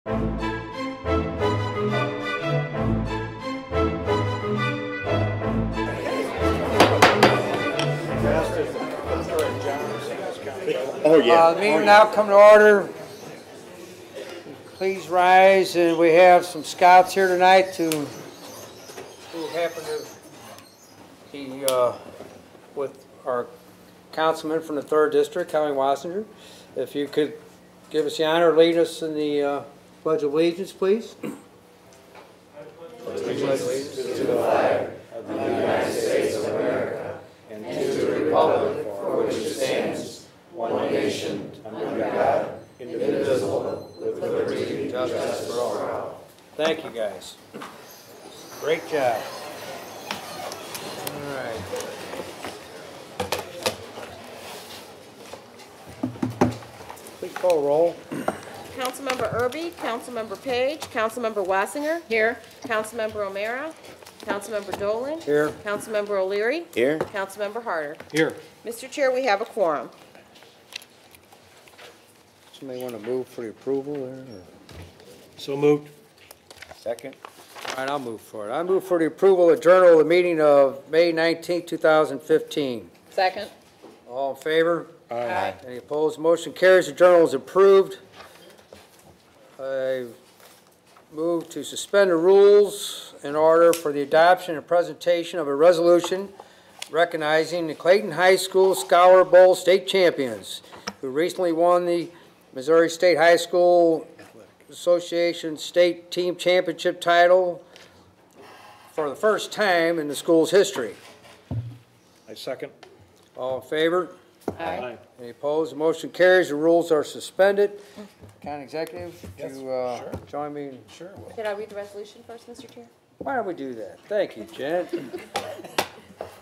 Oh, yeah. The meeting now come to order. Please rise, and we have some scouts here tonight who happen to be with our councilman from the 3rd District, Kelly Wassinger. If you could give us the honor of leading us in the Pledge of Allegiance, please. Pledge allegiance to the flag of the United States of America and to the republic for which it stands, one nation, under God, indivisible, with liberty and justice for all. Thank you, guys. Great job. All right. Please call roll. Councilmember Erby, Councilmember Page, Councilmember Wassinger. Here. Councilmember O'Meara. Councilmember Dolan. Here. Councilmember O'Leary. Here. Councilmember Harder. Here. Mr. Chair, we have a quorum. Somebody want to move for the approval there? Or? So moved. Second. All right, I'll move for it. I move for the approval of the journal of the meeting of May 19, 2015. Second. All in favor? Aye. Any opposed? Motion carries. The journal is approved. I move to suspend the rules in order for the adoption and presentation of a resolution recognizing the Clayton High School Scholar Bowl state champions who recently won the Missouri State High School Association State Team Championship title for the first time in the school's history. I second. All in favor? Aye. Any opposed? The motion carries. The rules are suspended. County Executive, would you sure. join me? Sure. Did I read the resolution first, Mr. Chair? Why don't we do that? Thank you, Janet.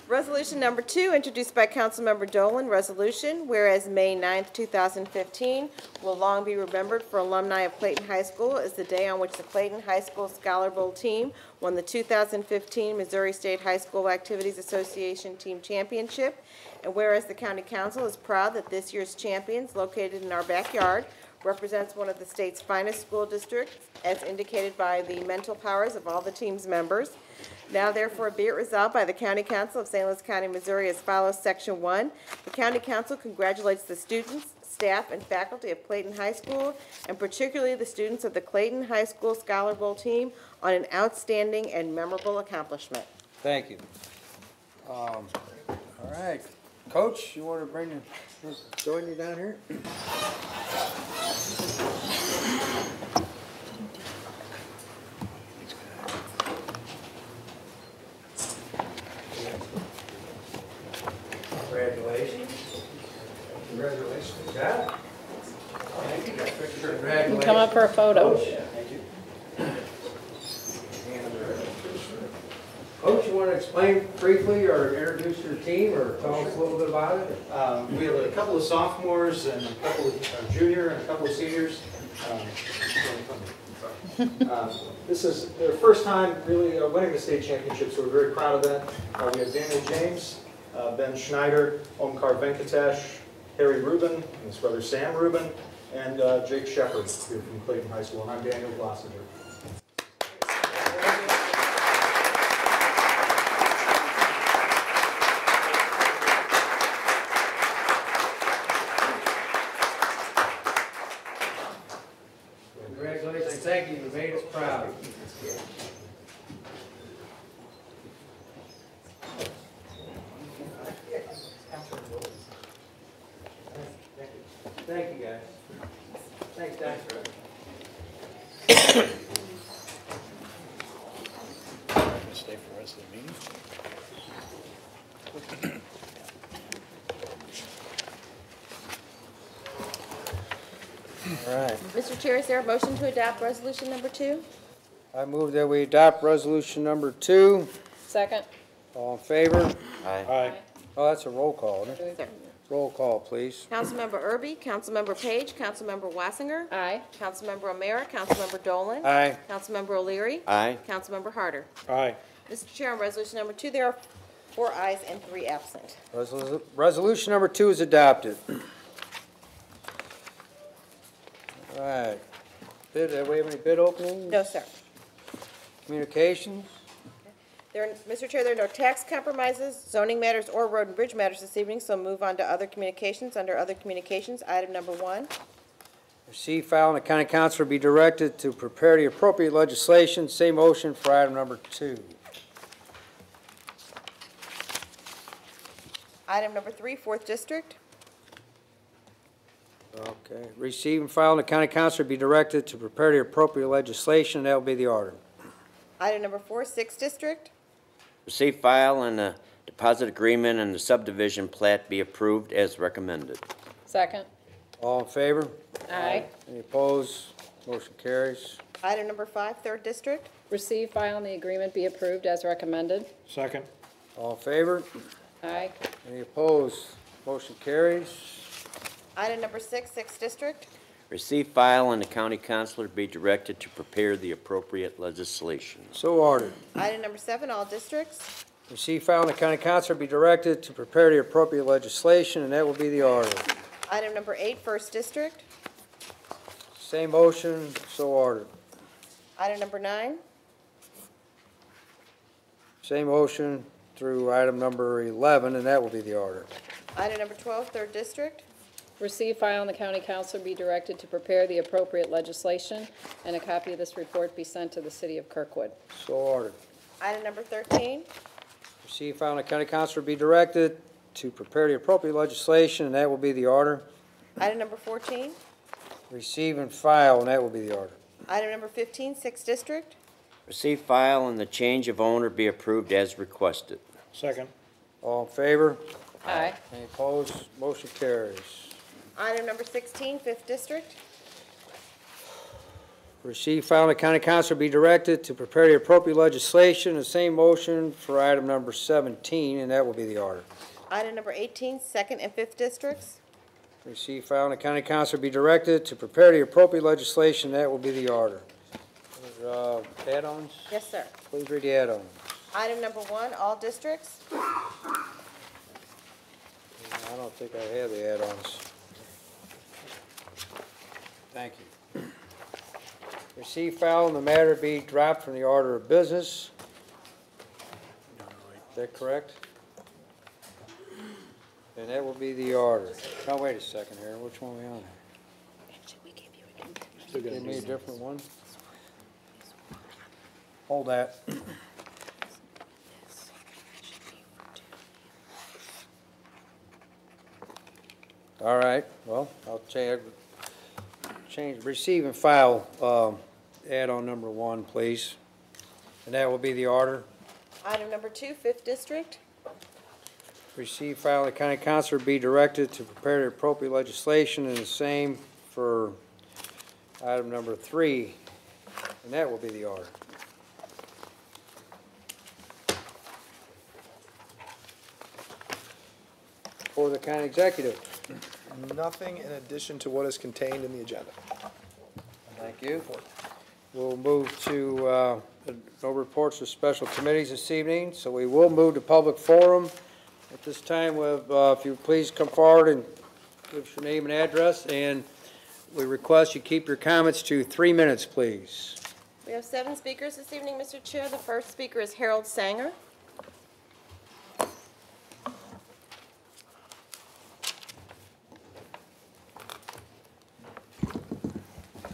Resolution number 2, introduced by Councilmember Dolan. Resolution, whereas May 9th, 2015 will long be remembered for alumni of Clayton High School as the day on which the Clayton High School Scholar Bowl team won the 2015 Missouri State High School Activities Association Team Championship. And whereas the County Council is proud that this year's champions, located in our backyard, represents one of the state's finest school districts, as indicated by the mental powers of all the team's members. Now, therefore, be it resolved by the County Council of St. Louis County, Missouri as follows. Section 1, the County Council congratulates the students, staff, and faculty of Clayton High School, and particularly the students of the Clayton High School Scholar Bowl team on an outstanding and memorable accomplishment. Thank you. All right. Coach, you want to join you down here? Congratulations. Congratulations. Got it? Congratulations. Come up for a photo. Thank you. Coach, you want to explain briefly or introduce your team or tell us a little bit about it? We have a couple of sophomores and a couple of junior and a couple of seniors. This is their first time really winning the state championship, so we're very proud of that. We have Daniel James, Ben Schneider, Omkar Venkatesh, Harry Rubin, and his brother Sam Rubin, and Jake Shepard here from Clayton High School, and I'm Daniel Glossinger. Congratulations. Thank you. You made us proud. Thank you, guys. Thanks, Dr. Stay for the rest of the meeting. All right. Mr. Chair, is there a motion to adopt resolution number 2? I move that we adopt resolution number 2. Second. All in favor? Aye. Oh, that's a roll call, isn't it? Sir. Roll call, please. Councilmember Erby, Councilmember Page, Councilmember Wassinger. Aye. Councilmember O'Meara, Councilmember Dolan. Aye. Councilmember O'Leary. Aye. Councilmember Harder. Aye. Mr. Chair, on resolution number 2, there are 4 ayes and 3 absent. Resolution number 2 is adopted. All right. Bid, have we have any bid openings? No, sir. Communications? Mr. Chair, there are no tax compromises, zoning matters, or road and bridge matters this evening, so move on to other communications. Under other communications, item number 1. Receive, file, and the county councilor be directed to prepare the appropriate legislation. Same motion for item number 2. Item number 3, 4th District. Okay. Receive and file, and the county councilor be directed to prepare the appropriate legislation, and that will be the order. Item number 4, 6th District. Receive, file, and the deposit agreement and the subdivision plat be approved as recommended. Second. All in favor? Aye. Any opposed? Motion carries. Item number 5, 3rd District. Receive, file, and the agreement be approved as recommended. Second. All in favor? Aye. Any opposed? Motion carries. Item number 6, 6th District. Receive, file, and the county councilor be directed to prepare the appropriate legislation. So ordered. Item number 7, all districts. Receive, file, and the county councilor be directed to prepare the appropriate legislation, and that will be the order. Item number 8, 1st District. Same motion, so ordered. Item number 9. Same motion through item number 11, and that will be the order. Item number 12, 3rd District. Receive, file, and the county councilor be directed to prepare the appropriate legislation, and a copy of this report be sent to the city of Kirkwood. So ordered. Item number 13. Receive, file, and the county councilor be directed to prepare the appropriate legislation, and that will be the order. Item number 14. Receive and file, and that will be the order. Item number 15, 6th District. Receive, file, and the change of owner be approved as requested. Second. All in favor? Aye. Any opposed? Motion carries. Item number 16, 5th District. Receive, file, and the county councilor be directed to prepare the appropriate legislation, the same motion for item number 17, and that will be the order. Item number 18, 2nd and 5th Districts. Receive, file, and the county councilor be directed to prepare the appropriate legislation, that will be the order. Add-ons? Yes, sir. Please read the add-ons. Item number 1, all districts. I don't think I have the add-ons. Thank you. Receive, file, and the matter be dropped from the order of business. Is that correct? And that will be the order. Now, wait a second here. Which one are we on? Give me a different one. Hold that. All right, well, I'll change, receive and file, add-on number 1, please. And that will be the order. Item number 2, 5th District. Receive, file, and the county councilor be directed to prepare the appropriate legislation, and the same for item number 3, and that will be the order. For the county executive. Nothing in addition to what is contained in the agenda. Thank you. We'll move to no reports of special committees this evening, so we will move to public forum. At this time, if you please come forward and give us your name and address, and we request you keep your comments to 3 minutes, please. We have 7 speakers this evening, Mr. Chair. The first speaker is Harold Sanger.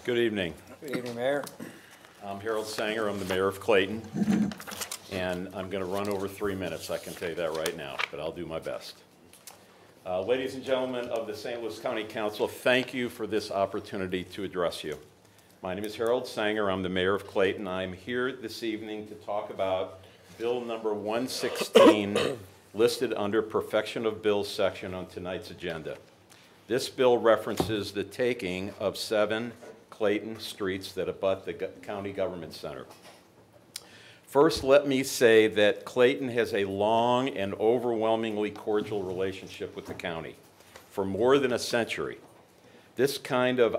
Good evening. Good evening, Mayor. I'm Harold Sanger. I'm the mayor of Clayton, and I'm going to run over 3 minutes. I can tell you that right now, but I'll do my best. Ladies and gentlemen of the St. Louis County Council, thank you for this opportunity to address you. My name is Harold Sanger. I'm the mayor of Clayton. I'm here this evening to talk about Bill number 116, listed under Perfection of Bills section on tonight's agenda. This bill references the taking of 7 Clayton streets that abut the county government center. First, let me say that Clayton has a long and overwhelmingly cordial relationship with the county for more than a century. This kind of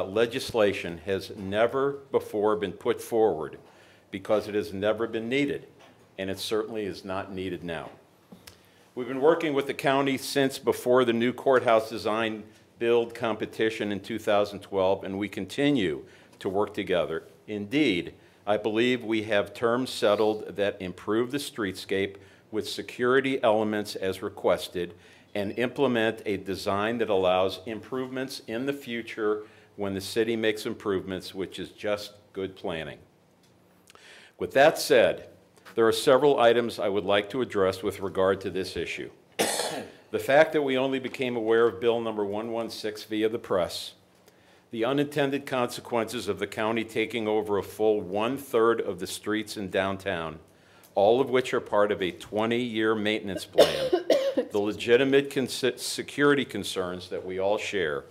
legislation has never before been put forward because it has never been needed, and it certainly is not needed now. We've been working with the county since before the new courthouse design build competition in 2012, and we continue to work together. Indeed, I believe we have terms settled that improve the streetscape with security elements as requested and implement a design that allows improvements in the future when the city makes improvements, which is just good planning. With that said, there are several items I would like to address with regard to this issue. The fact that we only became aware of Bill number 116 via the press, the unintended consequences of the county taking over a full 1/3 of the streets in downtown, all of which are part of a 20-year maintenance plan, the legitimate security concerns that we all share,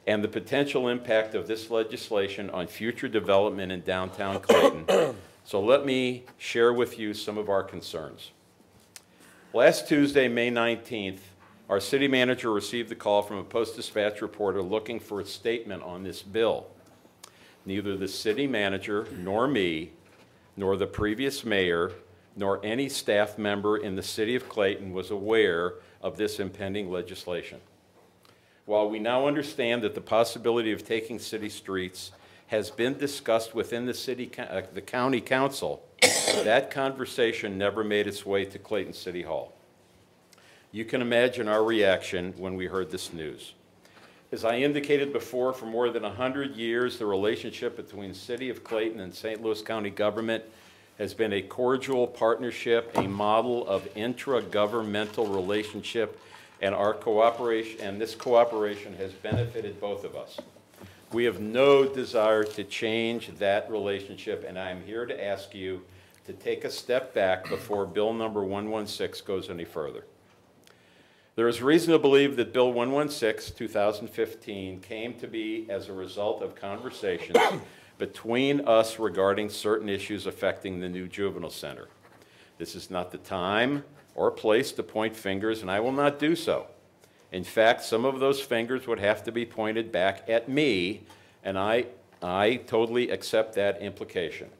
and the potential impact of this legislation on future development in downtown Clayton. So let me share with you some of our concerns. Last Tuesday, May 19th, our city manager received a call from a Post-Dispatch reporter looking for a statement on this bill. Neither the city manager, nor me, nor the previous mayor, nor any staff member in the city of Clayton was aware of this impending legislation. While we now understand that the possibility of taking city streets has been discussed within the county council, that conversation never made its way to Clayton City Hall. You can imagine our reaction when we heard this news. As I indicated before, for more than 100 years, the relationship between the City of Clayton and St. Louis County government has been a cordial partnership, a model of intra-governmental relationship, and this cooperation has benefited both of us. We have no desire to change that relationship, and I am here to ask you to take a step back before Bill number 116 goes any further. There is reason to believe that Bill 116, 2015, came to be as a result of conversations between us regarding certain issues affecting the new juvenile center. This is not the time or place to point fingers, and I will not do so. In fact, some of those fingers would have to be pointed back at me, and I totally accept that implication.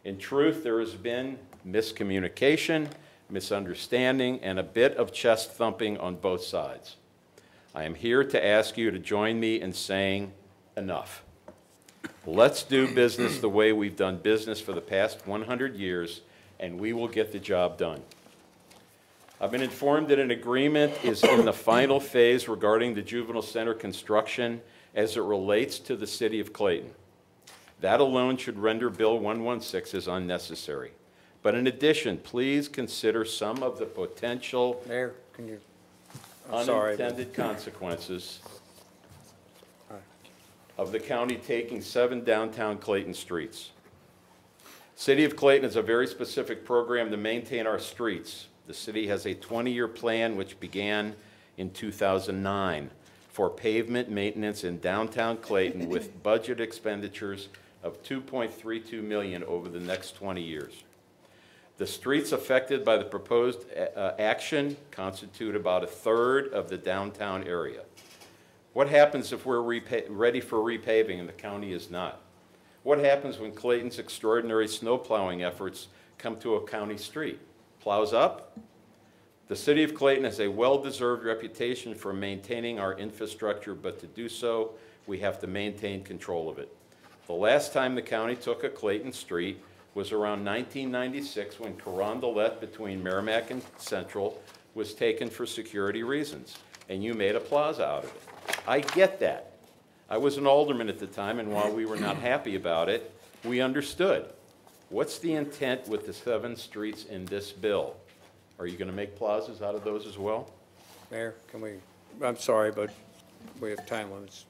In truth, there has been miscommunication, misunderstanding, and a bit of chest thumping on both sides. I am here to ask you to join me in saying enough. Let's do business the way we've done business for the past 100 years, and we will get the job done. I've been informed that an agreement is in the final phase regarding the juvenile center construction as it relates to the city of Clayton. That alone should render Bill 116 as unnecessary. But in addition, please consider some of the potential Mayor, can you, I'm sorry, unintended consequences of the county taking 7 downtown Clayton streets. City of Clayton has a very specific program to maintain our streets. The city has a 20-year plan which began in 2009 for pavement maintenance in downtown Clayton with budget expenditures of $2.32 million over the next 20 years. The streets affected by the proposed action constitute about 1/3 of the downtown area. What happens if we're ready for repaving and the county is not? What happens when Clayton's extraordinary snow plowing efforts come to a county street? Plows up? The city of Clayton has a well-deserved reputation for maintaining our infrastructure, but to do so, we have to maintain control of it. The last time the county took a Clayton street was around 1996 when Carondelet between Merrimack and Central was taken for security reasons, and you made a plaza out of it. I get that. I was an alderman at the time, and while we were not happy about it, we understood. What's the intent with the 7 streets in this bill? Are you going to make plazas out of those as well? Mayor, can we, I'm sorry, but we have time limits.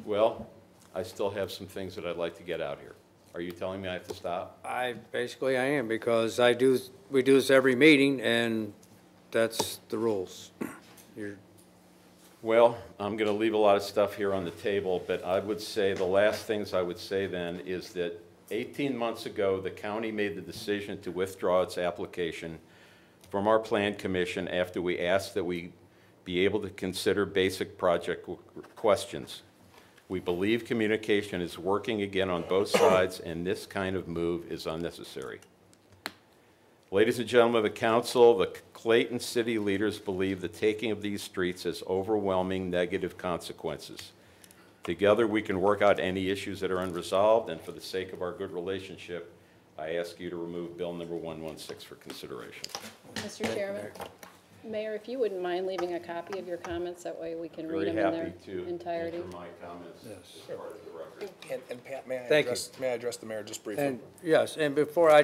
Well, I still have some things that I'd like to get out here. Are you telling me I have to stop? Basically I am, because we do this every meeting, and that's the rules. Well, I'm going to leave a lot of stuff here on the table, but I would say the last things I would say then is that 18 months ago, the county made the decision to withdraw its application from our plan commission after we asked that we be able to consider basic project questions. We believe communication is working again on both sides, and this kind of move is unnecessary. Ladies and gentlemen of the council, the Clayton city leaders believe the taking of these streets has overwhelming negative consequences. Together, we can work out any issues that are unresolved, and for the sake of our good relationship, I ask you to remove Bill number 116 for consideration. Mr. Chairman, Mayor, if you wouldn't mind leaving a copy of your comments, that way we can read Very them in their happy to entirety. enter my comments as part of the record. And Pat, may I Thank you. may I address the mayor just briefly? And, yes, and before I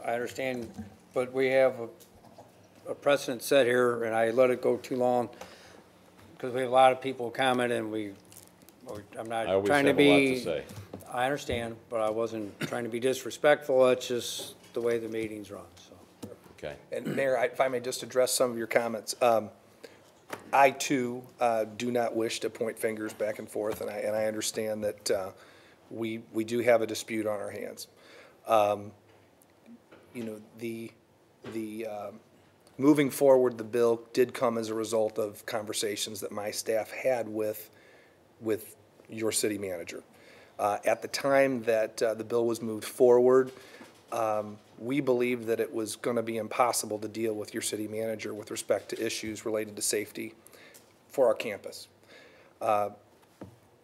understand, but we have a precedent set here, and I let it go too long, because we have a lot of people comment, and I'm not I always trying to have a lot be. to say. I understand, but I wasn't trying to be disrespectful, it's just the way the meeting's run, so. Okay. And Mayor, if I may just address some of your comments. I too do not wish to point fingers back and forth, and I understand that we do have a dispute on our hands. You know, the moving forward, the bill did come as a result of conversations that my staff had with your city manager. At the time that the bill was moved forward, we believed that it was going to be impossible to deal with your city manager with respect to issues related to safety for our campus.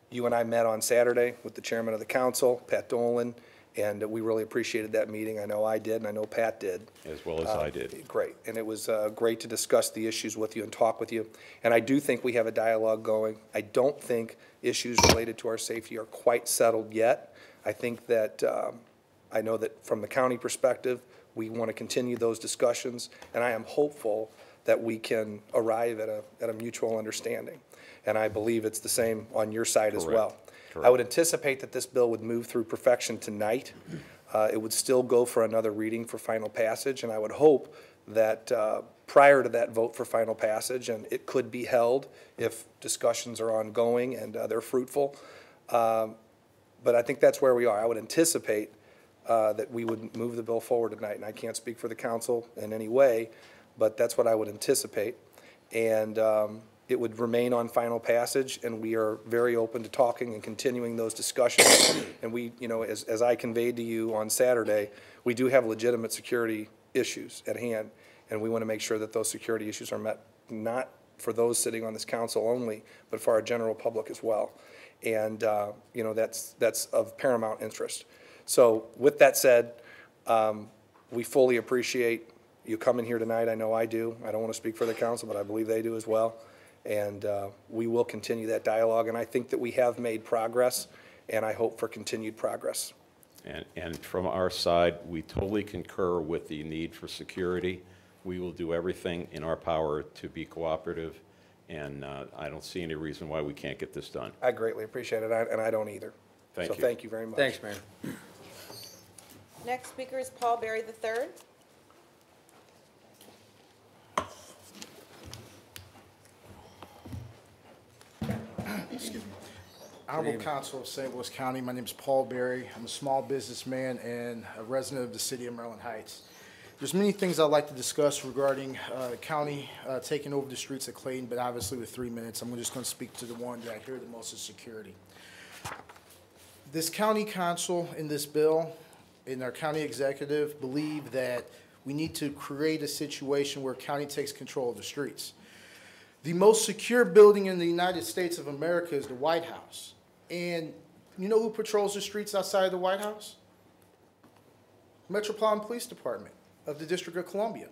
You and I met on Saturday with the chairman of the council, Pat Dolan, and we really appreciated that meeting. I know I did, and I know Pat did. As well as I did. Great, and it was great to discuss the issues with you and talk with you. And I do think we have a dialogue going. I don't think issues related to our safety are quite settled yet. I think that, I know that from the county perspective, we want to continue those discussions, and I am hopeful that we can arrive at a mutual understanding. And I believe it's the same on your side as well. I would anticipate that this bill would move through perfection tonight. It would still go for another reading for final passage, and I would hope that prior to that vote for final passage, and it could be held if discussions are ongoing and they're fruitful, but I think that's where we are. I would anticipate that we would move the bill forward tonight, and I can't speak for the council in any way, but that's what I would anticipate. And it would remain on final passage, and we are very open to talking and continuing those discussions. And we, you know, as I conveyed to you on Saturday, we do have legitimate security issues at hand, and we want to make sure that those security issues are met, not for those sitting on this council only, but for our general public as well. And, you know, that's of paramount interest. So with that said, we fully appreciate you coming here tonight. I know I do. I don't want to speak for the council, but I believe they do as well. And we will continue that dialogue, and I think that we have made progress, and I hope for continued progress. And from our side, we totally concur with the need for security. We will do everything in our power to be cooperative, and I don't see any reason why we can't get this done. I greatly appreciate it, and I don't either. Thank you. So thank you very much. Thanks, Mayor. Next speaker is Paul Berry III. Excuse me. Honorable Council of St. Louis County, my name is Paul Berry. I'm a small businessman and a resident of the city of Maryland Heights. There's many things I'd like to discuss regarding the county taking over the streets of Clayton, but obviously with 3 minutes, I'm just going to speak to the one that I hear the most is security. This county council in this bill and our county executive believe that we need to create a situation where county takes control of the streets. The most secure building in the United States of America is the White House. And you know who patrols the streets outside of the White House? Metropolitan Police Department of the District of Columbia.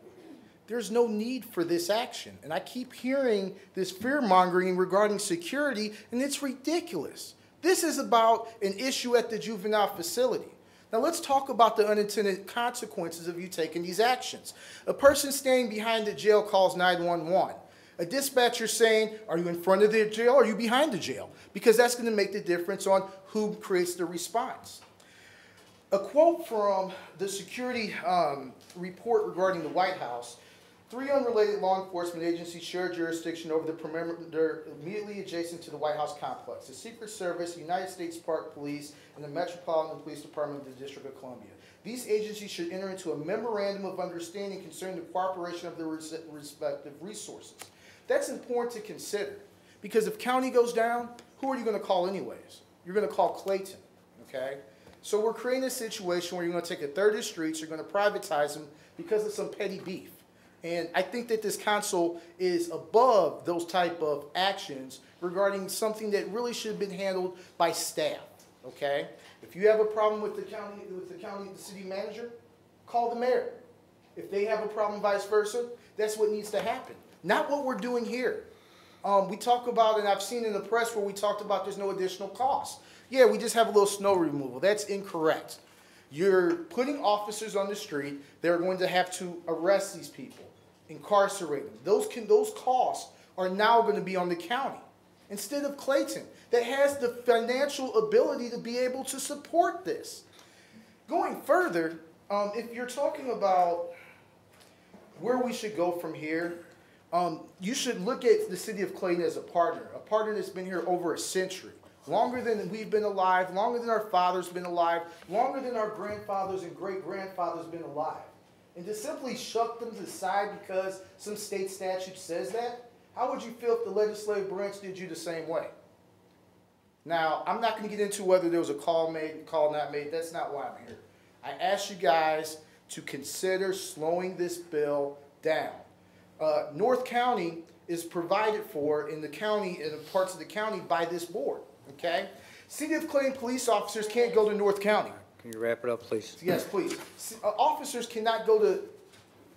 There's no need for this action. And I keep hearing this fear-mongering regarding security, and it's ridiculous. This is about an issue at the juvenile facility. Now let's talk about the unintended consequences of you taking these actions. A person staying behind the jail calls 911. A dispatcher saying, are you in front of the jail or are you behind the jail? Because that's going to make the difference on who creates the response. A quote from the security report regarding the White House: 3 unrelated law enforcement agencies share jurisdiction over the perimeter immediately adjacent to the White House complex: the Secret Service, the United States Park Police, and the Metropolitan Police Department of the District of Columbia. These agencies should enter into a memorandum of understanding concerning the cooperation of their respective resources. That's important to consider, because if county goes down, who are you going to call anyways? You're going to call Clayton, okay? So we're creating a situation where you're going to take a third of the streets, you're going to privatize them because of some petty beef. And I think that this council is above those type of actions regarding something that really should have been handled by staff, okay? If you have a problem with the city manager, call the mayor. If they have a problem, vice versa, that's what needs to happen. Not what we're doing here. We talk about, and I've seen in the press where we talked about there's no additional cost. Yeah, we just have a little snow removal. That's incorrect. You're putting officers on the street. They're going to have to arrest these people, incarcerate them. Those costs are now going to be on the county instead of Clayton, that has the financial ability to be able to support this. Going further, if you're talking about where we should go from here, you should look at the city of Clayton as a partner that's been here over a century, longer than we've been alive, longer than our fathers been alive, longer than our grandfathers and great-grandfathers been alive. And to simply shut them to the side because some state statute says that, how would you feel if the legislative branch did you the same way? Now, I'm not going to get into whether there was a call made, call not made. That's not why I'm here. I asked you guys to consider slowing this bill down. North County is provided for in the county, in parts of the county, by this board, okay? City of Clayton police officers can't go to North County. Can you wrap it up, please? Yes, please.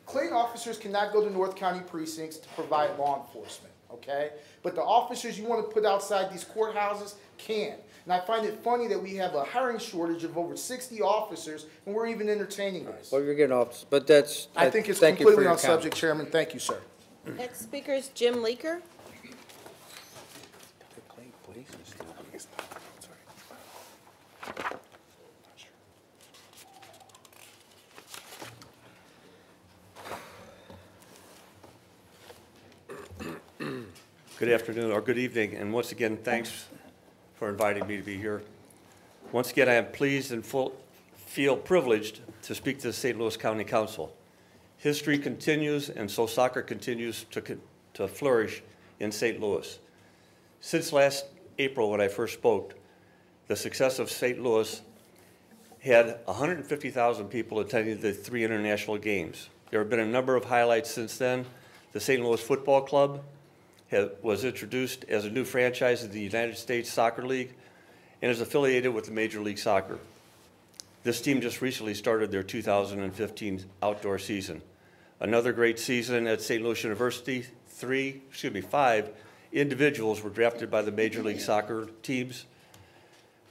Clayton officers cannot go to North County precincts to provide law enforcement, okay? But the officers you want to put outside these courthouses can. And I find it funny that we have a hiring shortage of over 60 officers, and we're even entertaining this. Well, you're getting off, but that's. I think it's thank you for completely your on subject, Chairman. Thank you, sir. Next speaker is Jim Leaker. Good afternoon, or good evening, and once again, thanks for inviting me to be here. Once again, I am pleased and feel privileged to speak to the St. Louis County Council. History continues, and so soccer continues to flourish in St. Louis. Since last April, when I first spoke, the success of St. Louis had 150,000 people attending the 3 international games. There have been a number of highlights since then. The St. Louis Football Club was introduced as a new franchise in the United States Soccer League and is affiliated with the Major League Soccer. This team just recently started their 2015 outdoor season. Another great season at St. Louis University. 5 individuals were drafted by the Major League Soccer teams.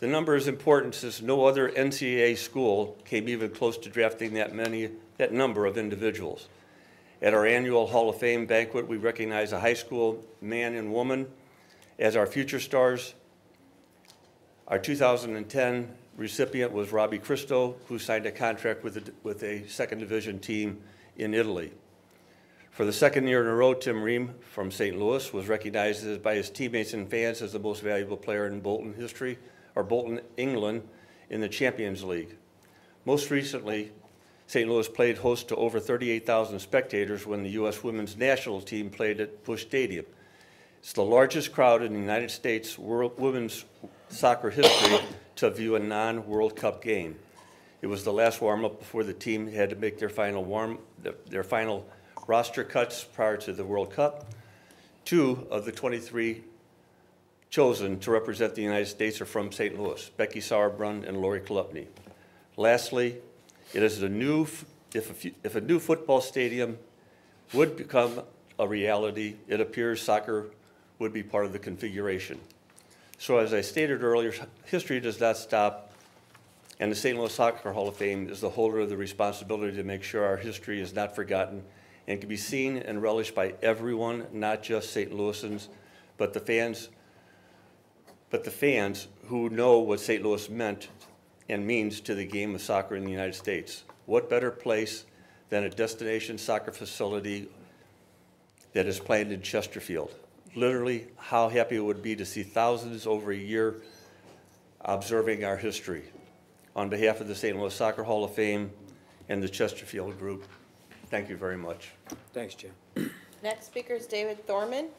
The number is important since no other NCAA school came even close to drafting that number of individuals. At our annual Hall of Fame banquet, we recognize a high school man and woman as our future stars. Our 2010 recipient was Robbie Cristo, who signed a contract with a second division team in Italy. For the second year in a row, Tim Ream from St. Louis was recognized by his teammates and fans as the most valuable player in Bolton history, or Bolton, England, in the Champions League. Most recently, St. Louis played host to over 38,000 spectators when the U.S. women's national team played at Busch Stadium. It's the largest crowd in the United States women's soccer history to view a non-World Cup game. It was the last warm-up before the team had to make their final roster cuts prior to the World Cup. 2 of the 23 chosen to represent the United States are from St. Louis, Becky Sauerbrunn and Lori Kolupny. Lastly, it is if a new football stadium would become a reality, it appears soccer would be part of the configuration. So as I stated earlier, history does not stop, and the St. Louis Soccer Hall of Fame is the holder of the responsibility to make sure our history is not forgotten and can be seen and relished by everyone, not just St. Louisans, but the fans who know what St. Louis meant and means to the game of soccer in the United States. What better place than a destination soccer facility that is planned in Chesterfield? Literally, how happy it would be to see thousands over a year observing our history. On behalf of the St. Louis Soccer Hall of Fame and the Chesterfield Group, thank you very much. Thanks, Jim. Next speaker is David Thorman.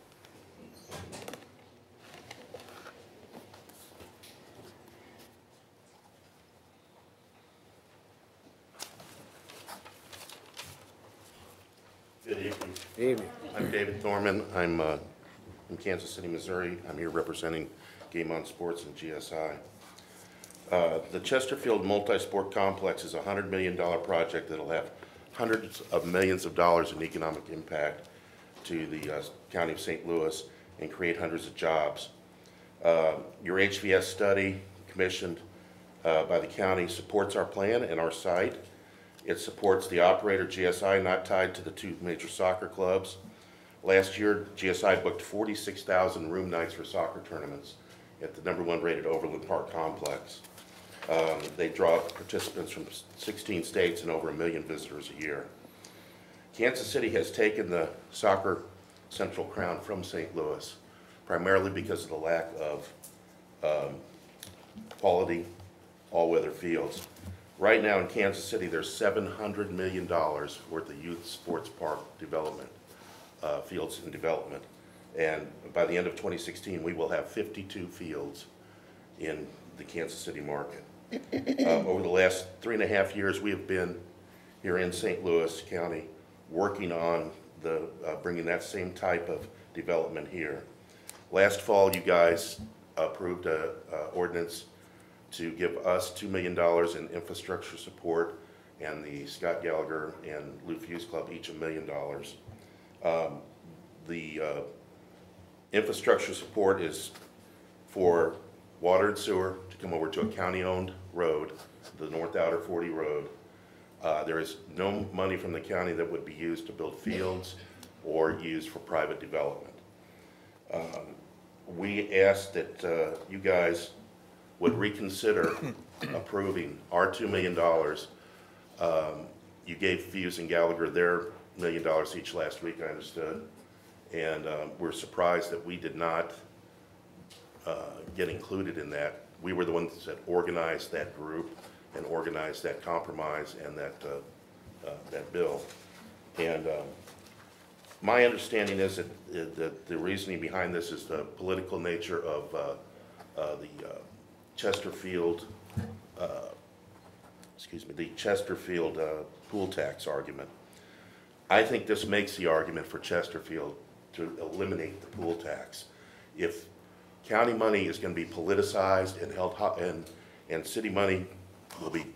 Good evening. Evening. I'm David Thorman. I'm from Kansas City, Missouri. I'm here representing Game On Sports and GSI. The Chesterfield Multi-Sport Complex is a $100 million project that'll have hundreds of millions of dollars in economic impact to the County of St. Louis and create hundreds of jobs. Your HVS study commissioned by the county supports our plan and our site. It supports the operator GSI, not tied to the two major soccer clubs. Last year, GSI booked 46,000 room nights for soccer tournaments at the #1 rated Overland Park complex. They draw participants from 16 states and over 1 million visitors a year. Kansas City has taken the soccer central crown from St. Louis, primarily because of the lack of quality all-weather fields. Right now in Kansas City, there's $700 million worth of youth sports park development, fields in development. And by the end of 2016, we will have 52 fields in the Kansas City market. Over the last 3.5 years, we have been here in St. Louis County working on bringing that same type of development here. Last fall, you guys approved an ordinance to give us $2 million in infrastructure support, and the Scott Gallagher and Lou Fuse Club each $1 million. The infrastructure support is for water and sewer to come over to a county-owned road, the North Outer 40 Road. There is no money from the county that would be used to build fields or used for private development. We asked that you guys would reconsider approving our $2 million. You gave Fuse and Gallagher their $1 million each last week, I understood. And we're surprised that we did not get included in that. We were the ones that organized that group and organized that compromise and that bill. And my understanding is that the reasoning behind this is the political nature of the Chesterfield, pool tax argument. I think this makes the argument for Chesterfield to eliminate the pool tax. If county money is going to be politicized and held and city money will be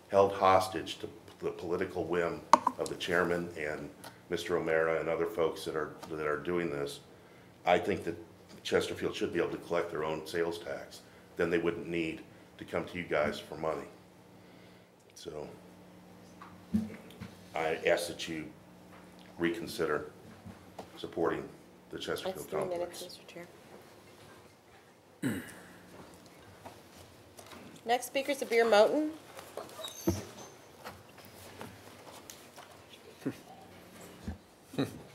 held hostage to the political whim of the chairman and Mr. O'Mara and other folks that are doing this, I think that Chesterfield should be able to collect their own sales tax. Then they wouldn't need to come to you guys for money. So I ask that you reconsider supporting the Chesterfield That's 3 minutes, complex. Mr. Chair. Next speaker is Abir Moten.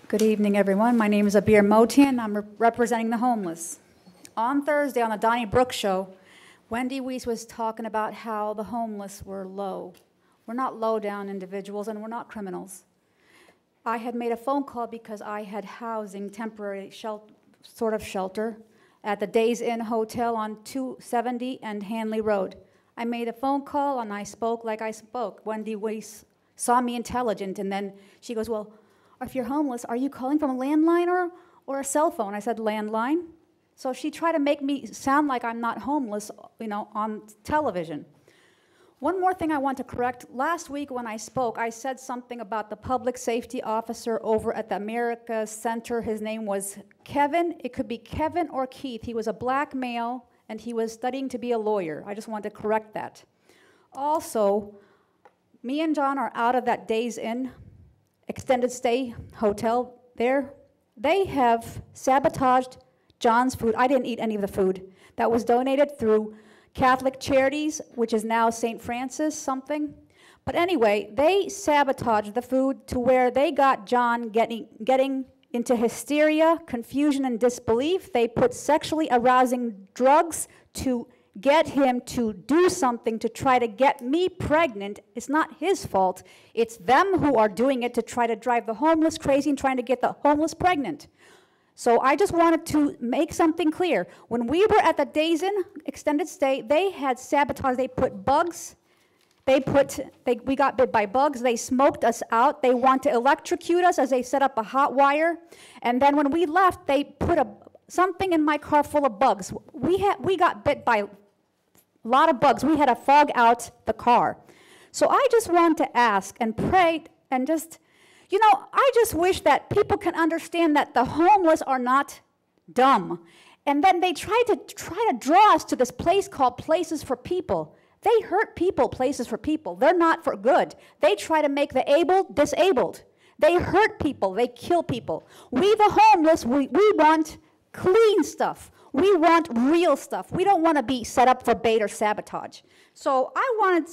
Good evening, everyone. My name is Abir Moten. I'm representing the homeless. On Thursday on the Donnie Brooks show, Wendy Weiss was talking about how the homeless were low. We're not low-down individuals, and we're not criminals. I had made a phone call because I had housing, temporary shelter, at the Days Inn Hotel on 270 and Hanley Road. I made a phone call, and I spoke like I spoke. Wendy Weiss saw me intelligent, and then she goes, well, if you're homeless, are you calling from a landline or a cell phone? I said, landline. So she tried to make me sound like I'm not homeless, on television. One more thing I want to correct. Last week when I spoke, I said something about the public safety officer over at the America Center. His name was Kevin. It could be Kevin or Keith. He was a black male, and he was studying to be a lawyer. I just wanted to correct that. Also, me and John are out of that Days Inn extended stay hotel there. They have sabotaged John's food. I didn't eat any of the food. That was donated through Catholic Charities, which is now St. Francis something. But anyway, they sabotaged the food to where they got John getting into hysteria, confusion, and disbelief. They put sexually arousing drugs to get him to do something to try to get me pregnant. It's not his fault. It's them who are doing it to try to drive the homeless crazy and trying to get the homeless pregnant. So I just wanted to make something clear. When we were at the Days Inn extended stay, they had sabotaged. They put bugs We got bit by bugs, they smoked us out, they want to electrocute us as they set up a hot wire, and then when we left, they put something in my car full of bugs. We got bit by a lot of bugs. We had to fog out the car. So I just want to ask and pray and just, I just wish that people can understand that the homeless are not dumb. And then they try to draw us to this place called Places for People. They hurt people, Places for People. They're not for good. They try to make the able disabled. They hurt people. They kill people. We, the homeless, we want clean stuff. We want real stuff. We don't want to be set up for bait or sabotage. So I wanted,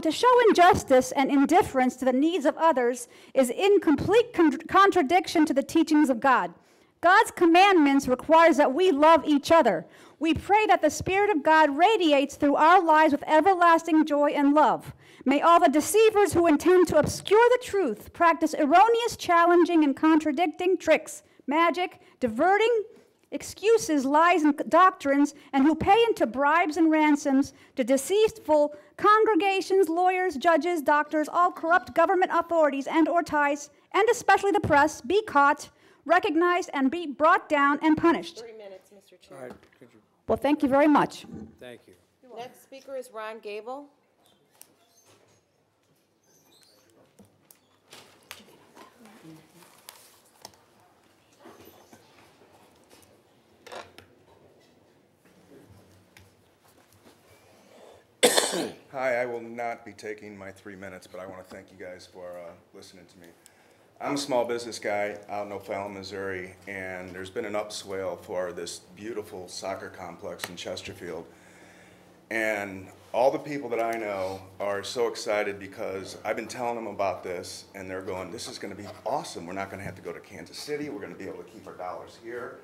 to show injustice and indifference to the needs of others is in complete contradiction to the teachings of God. God's commandments requires that we love each other. We pray that the Spirit of God radiates through our lives with everlasting joy and love. May all the deceivers who intend to obscure the truth practice erroneous, challenging, and contradicting tricks, magic, diverting excuses, lies, and doctrines, and who pay into bribes and ransoms to deceitful congregations, lawyers, judges, doctors, all corrupt government authorities and or ties, and especially the press, be caught, recognized, and be brought down and punished. 3 minutes, Mr. Chair. All right, could you, Well, thank you very much. thank you. Next speaker is Ron Gable. Hi, I will not be taking my 3 minutes, but I want to thank you guys for listening to me. I'm a small business guy out in O'Fallon, Missouri, and there's been an upswell for this beautiful soccer complex in Chesterfield. And all the people that I know are so excited because I've been telling them about this, and they're going, this is going to be awesome. We're not going to have to go to Kansas City. We're going to be able to keep our dollars here.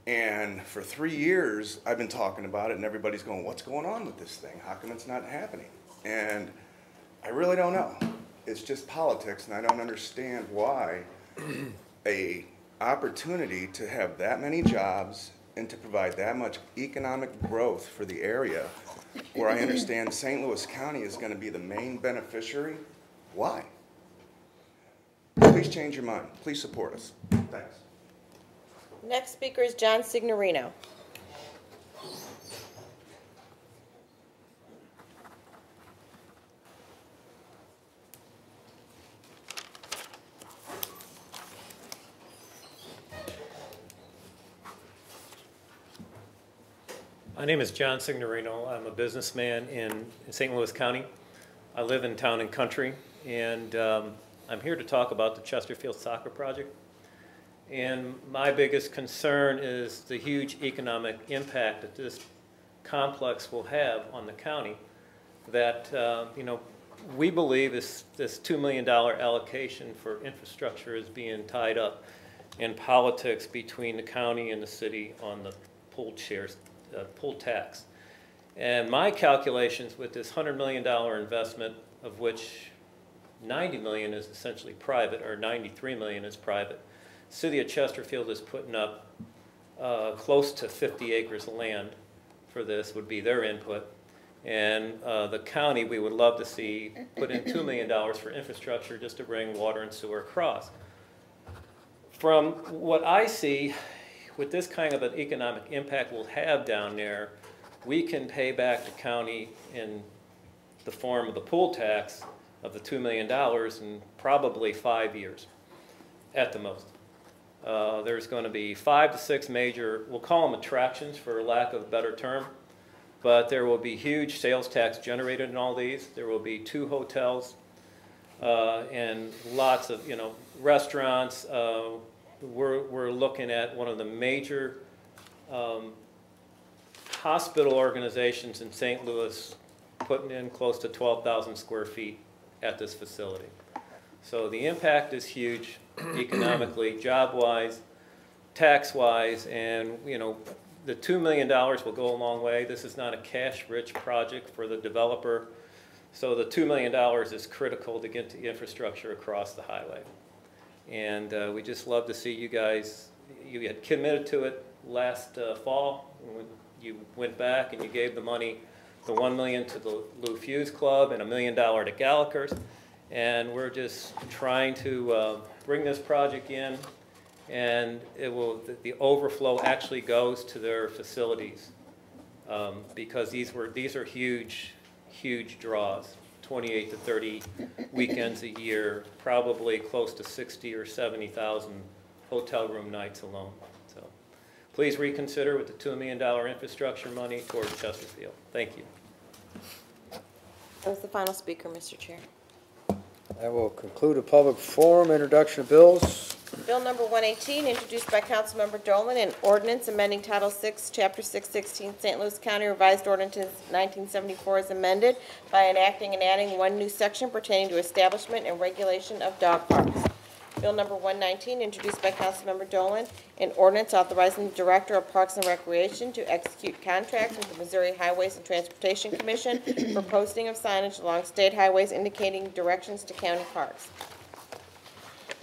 And for 3 years, I've been talking about it, and everybody's going, what's going on with this thing? How come it's not happening? And I really don't know. It's just politics, and I don't understand why a opportunity to have that many jobs and to provide that much economic growth for the area, where I understand St. Louis County is going to be the main beneficiary, why? Please change your mind. Please support us. Thanks. Next speaker is John Signorino. My name is John Signorino. I'm a businessman in St. Louis County. I live in Town and Country, and I'm here to talk about the Chesterfield Soccer Project. And my biggest concern is the huge economic impact that this complex will have on the county. That, we believe this $2 million allocation for infrastructure is being tied up in politics between the county and the city on the pooled shares, pool tax. And my calculations with this $100 million investment, of which 90 million is essentially private, or 93 million is private, City of Chesterfield is putting up close to 50 acres of land for this, would be their input. And the county, we would love to see put in $2 million for infrastructure just to bring water and sewer across. From what I see, with this kind of an economic impact we'll have down there, we can pay back the county in the form of the pool tax of the $2 million in probably 5 years at the most. There's going to be 5 to 6 major, we'll call them attractions for lack of a better term, but there will be huge sales tax generated in all these. There will be 2 hotels and lots of, restaurants. We're looking at one of the major hospital organizations in St. Louis putting in close to 12,000 square feet at this facility. So the impact is huge economically, job-wise, tax-wise, and the $2 million will go a long way. This is not a cash-rich project for the developer, so the $2 million is critical to get the infrastructure across the highway. And we just love to see you guys, you had committed to it last fall. When you went back and you gave the money the $1 million to the Lou Fuse Club and $1 million to Gallagher's. And we're just trying to bring this project in, and the overflow actually goes to their facilities, because these are huge draws, 28 to 30 weekends a year, probably close to 60 or 70,000 hotel room nights alone. So please reconsider with the $2 million infrastructure money towards Chesterfield. Thank you. That was the final speaker, Mr. Chair. That will conclude a public forum. Introduction of bills. Bill number 118, introduced by Councilmember Dolan, an ordinance amending Title 6, Chapter 616, St. Louis County Revised Ordinances 1974 as amended by enacting and adding one new section pertaining to establishment and regulation of dog parks. Bill number 119, introduced by Councilmember Dolan, an ordinance authorizing the Director of Parks and Recreation to execute contracts with the Missouri Highways and Transportation Commission for posting of signage along state highways indicating directions to county parks.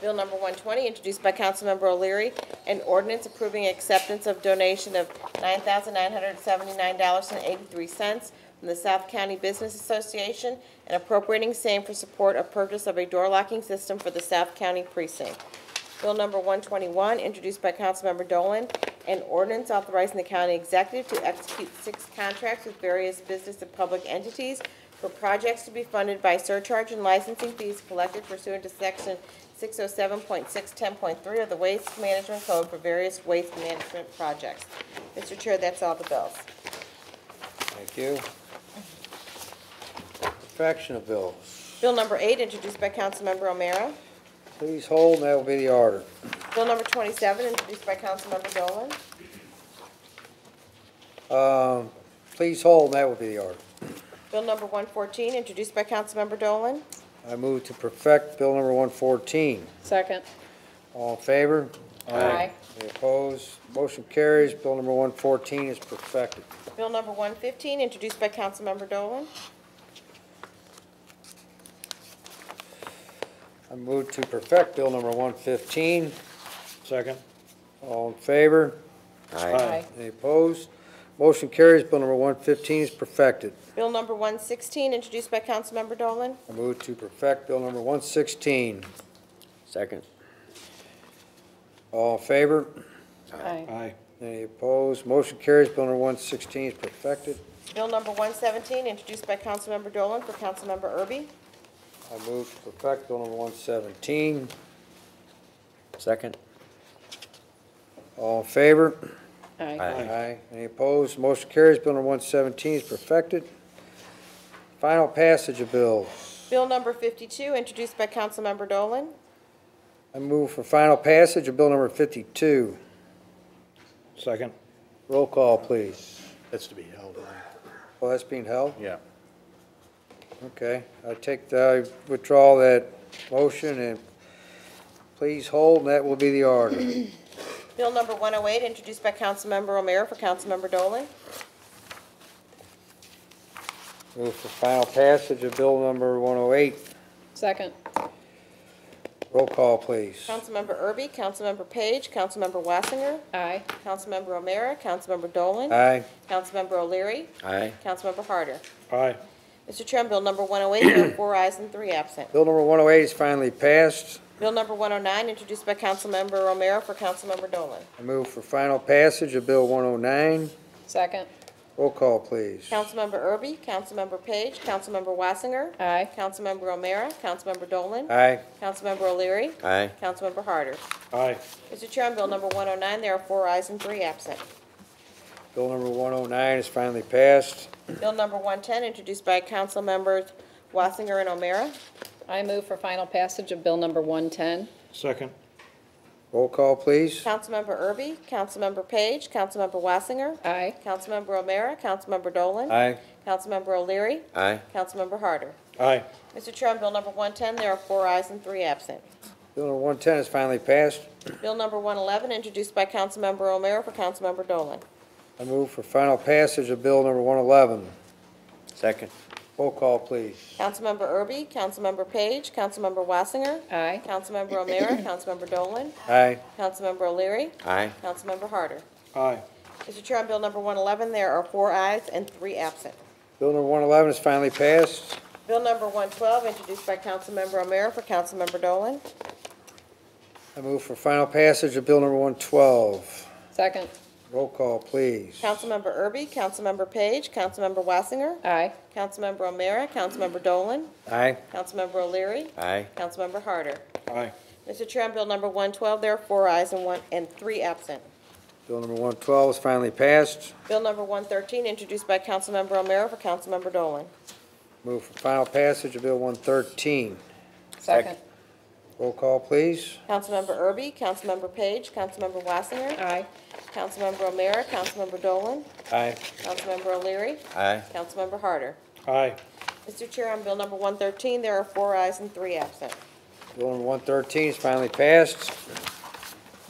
Bill number 120, introduced by Councilmember O'Leary, an ordinance approving acceptance of donation of $9,979.83 from the South County Business Association and appropriating same for support of purchase of a door locking system for the South County precinct. Bill number 121, introduced by Councilmember Dolan, an ordinance authorizing the county executive to execute 6 contracts with various business and public entities for projects to be funded by surcharge and licensing fees collected pursuant to Section 607.610.3 of the Waste Management Code for various waste management projects. Mr. Chair, that's all the bills. Thank you. Perfection of bills. Bill number 8, introduced by Councilmember O'Meara. Please hold, and that will be the order. Bill number 27, introduced by Councilmember Dolan. Please hold, and that will be the order. Bill number 114, introduced by Councilmember Dolan. I move to perfect Bill number 114. Second. All in favor? Aye. Any opposed? Motion carries. Bill number 114 is perfected. Bill number 115, introduced by Councilmember Dolan. I move to perfect Bill number 115. Second. All in favor? Aye. Any opposed? Motion carries. Bill number 115 is perfected. Bill number 116, introduced by Councilmember Dolan. I move to perfect Bill number 116. Second. All in favor? Aye. Any opposed? Motion carries. Bill number 116 is perfected. Bill number 117, introduced by Councilmember Dolan for Councilmember Erby. I move to perfect Bill number 117. Second. All in favor? Aye. Aye. Any opposed? Motion carries. Bill number 117 is perfected. Final passage of bills. Bill number 52, introduced by Councilmember Dolan. I move for final passage of bill number 52. Second. Roll call, please. That's to be held. Oh, that's being held? Yeah. Okay. I withdraw that motion, and please hold, and that will be the order. Bill number 108, introduced by Councilmember O'Meara for Councilmember Dolan. Move for final passage of bill number 108. Second. Roll call, please. Councilmember Erby, Councilmember Page, Councilmember Wassinger, Aye. Councilmember O'Meara, Councilmember Dolan, Aye. Councilmember O'Leary, Aye. Councilmember Harder. Aye. Mr. Chair, on Bill number 108, there are 4 ayes and 3 absent. Bill number 108 is finally passed. Bill number 109, introduced by Councilmember O'Meara for Councilmember Dolan. I move for final passage of bill 109. Second. Roll call, please. Councilmember Erby, Councilmember Page, Councilmember Wassinger, Aye. Councilmember O'Meara, Councilmember Dolan, Aye. Councilmember O'Leary, Aye. Councilmember Harder. Aye. Mr. Chair, on Bill number 109, there are 4 ayes and 3 absent. Bill number 109 is finally passed. Bill number 110, introduced by Councilmembers Wassinger and O'Meara. I move for final passage of Bill number 110. Second. Roll call, please. Councilmember Erby, Councilmember Page, Councilmember Wassinger, Aye. Councilmember O'Meara, Councilmember Dolan, Aye. Councilmember O'Leary, Aye. Councilmember Harder. Aye. Mr. Chair, on Bill number 110, there are 4 ayes and 3 absent. Bill number 110 is finally passed. Bill number 111, introduced by Councilmember O'Meara for Councilmember Dolan. I move for final passage of bill number 111. Second. Roll call, please. Councilmember Erby, Councilmember Page, Councilmember Wassinger, Aye. Councilmember O'Meara, Councilmember Dolan, Aye. Councilmember O'Leary, Aye. Councilmember Harder. Aye. Mr. Chair, on Bill number 111, there are 4 ayes and 3 absent. Bill number 111 is finally passed. Bill number 112, introduced by Councilmember O'Meara for Councilmember Dolan. I move for final passage of bill number 112. Second. Roll call, please. Councilmember Erby, Councilmember Page, Councilmember Wassinger, Aye. Councilmember O'Meara, Councilmember Dolan, Aye. Councilmember O'Leary, Aye. Councilmember Harder. Aye. Mr. Chair, on bill number 112, there are 4 ayes and 3 absent. Bill number 112 is finally passed. Bill number 113, introduced by Councilmember O'Meara for Councilmember Dolan. Move for final passage of bill 113. Second. Roll call, please. Councilmember Erby, Councilmember Page, Councilmember Wassinger, Aye. Councilmember O'Meara, Councilmember Dolan, Aye. Councilmember O'Leary, Aye. Councilmember Harder. Aye. Mr. Chair, on bill number 113, there are 4 ayes and 3 absent. Bill number 113 is finally passed.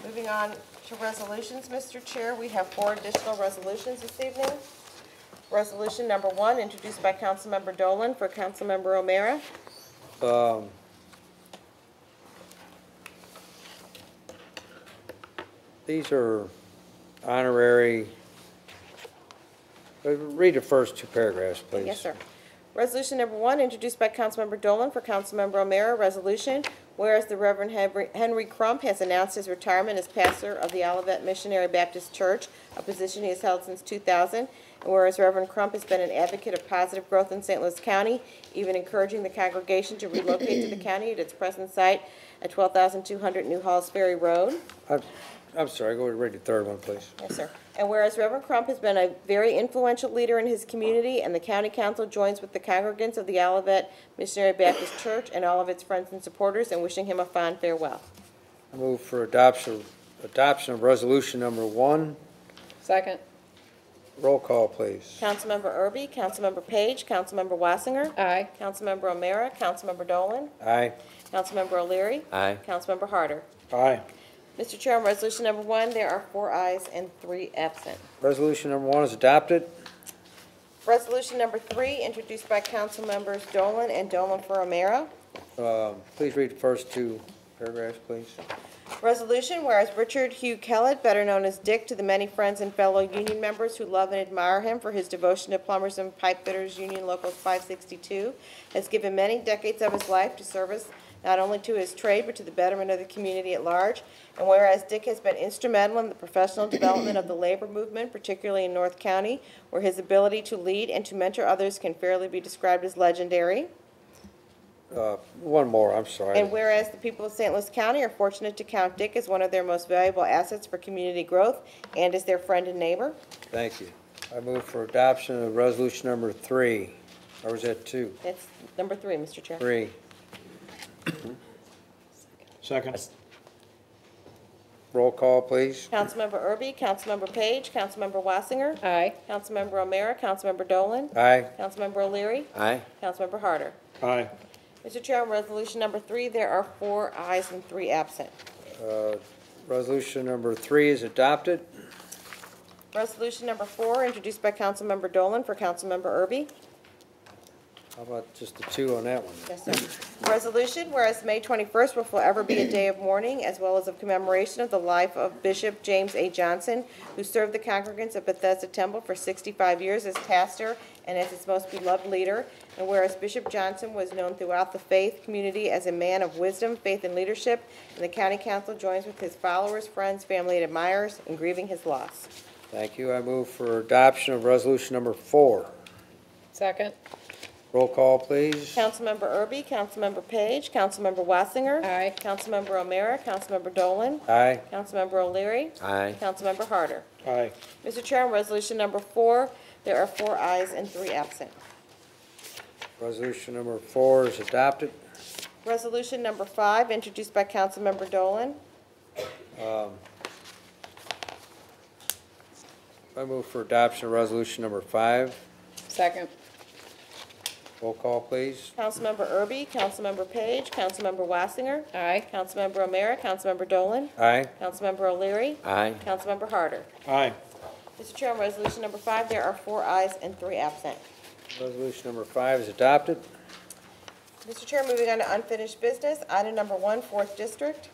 Moving on to resolutions, Mr. Chair, we have 4 additional resolutions this evening. Resolution number 1, introduced by Councilmember Dolan for Councilmember O'Meara. These are honorary, read the first 2 paragraphs, please. Yes, sir. Resolution number 1, introduced by Councilmember Dolan for Councilmember O'Meara. Resolution, whereas the Reverend Henry Crump has announced his retirement as pastor of the Olivet Missionary Baptist Church, a position he has held since 2000. And whereas Reverend Crump has been an advocate of positive growth in St. Louis County, even encouraging the congregation to relocate to the county at its present site at 12,200 New Halls Ferry Road. I'm sorry, go ahead and read the third one, please. Yes, sir. And whereas Reverend Crump has been a very influential leader in his community, and the county council joins with the congregants of the Olivet Missionary Baptist Church and all of its friends and supporters in wishing him a fond farewell. I move for adoption of resolution number 1. Second. Roll call, please. Councilmember Erby, Councilmember Page, Councilmember Wassinger, Aye. Councilmember O'Meara, Councilmember Dolan, Aye. Councilmember O'Leary, Aye. Councilmember Harder. Aye. Mr. Chair, on resolution number 1, there are 4 ayes and 3 absent. Resolution number 1 is adopted. Resolution number 3, introduced by Councilmembers Dolan and Dolan for O'Meara. Please read the first 2 paragraphs, please. Resolution, whereas Richard Hugh Kellett, better known as Dick, to the many friends and fellow union members who love and admire him for his devotion to Plumbers and Pipe Fitters Union Local 562, has given many decades of his life to service not only to his trade but to the betterment of the community at large. And whereas Dick has been instrumental in the professional development of the labor movement, particularly in North County, where his ability to lead and to mentor others can fairly be described as legendary. One more, I'm sorry. And whereas the people of St. Louis County are fortunate to count Dick as one of their most valuable assets for community growth and as their friend and neighbor. Thank you. I move for adoption of resolution number 3. Or was that 2? It's number 3, Mr. Chair. 3. Second. Roll call, please. Councilmember Erby, Councilmember Page, Councilmember Wassinger, Aye. Councilmember O'Meara, Councilmember Dolan, Aye. Councilmember O'Leary, Aye. Councilmember Harder. Aye. Mr. Chair, on resolution number 3, there are 4 ayes and 3 absent. Resolution number 3 is adopted. Resolution number 4, introduced by Councilmember Dolan for Councilmember Erby. How about just the 2 on that one? Yes, sir. Resolution, whereas May 21st will forever be a day of mourning, as well as of commemoration of the life of Bishop James A. Johnson, who served the congregants of Bethesda Temple for 65 years as pastor and as its most beloved leader. And whereas Bishop Johnson was known throughout the faith community as a man of wisdom, faith, and leadership, and the county council joins with his followers, friends, family, and admirers in grieving his loss. Thank you. I move for adoption of resolution number 4. Second. Roll call, please. Councilmember Erby, Councilmember Page, Councilmember Wassinger. Aye. Councilmember O'Meara, Councilmember Dolan, Aye. Councilmember O'Leary, Aye. Councilmember Harder. Aye. Mr. Chair, on resolution number 4, there are 4 ayes and 3 absent. Resolution number 4 is adopted. Resolution number 5, introduced by Councilmember Dolan. I move for adoption of resolution number 5. Second. Roll call, please. Councilmember Erby, Councilmember Page, Councilmember Wassinger, Aye. Councilmember O'Meara, Councilmember Dolan, Aye. Councilmember O'Leary, Aye. Councilmember Harder. Aye. Mr. Chair, on resolution number 5, there are 4 ayes and 3 absent. Resolution number 5 is adopted. Mr. Chair, moving on to unfinished business, item number 1, 4th District.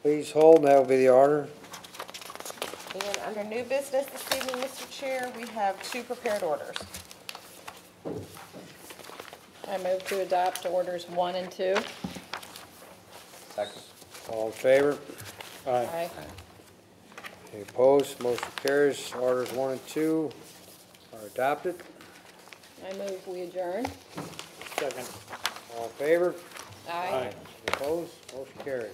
Please hold, and that will be the order. And under new business this evening, Mr. Chair, we have 2 prepared orders. I move to adopt orders 1 and 2. Second. All in favor? Aye. Any opposed? Motion carries. Orders 1 and 2 are adopted. I move we adjourn. Second. All in favor? Aye. Any opposed? Motion carries.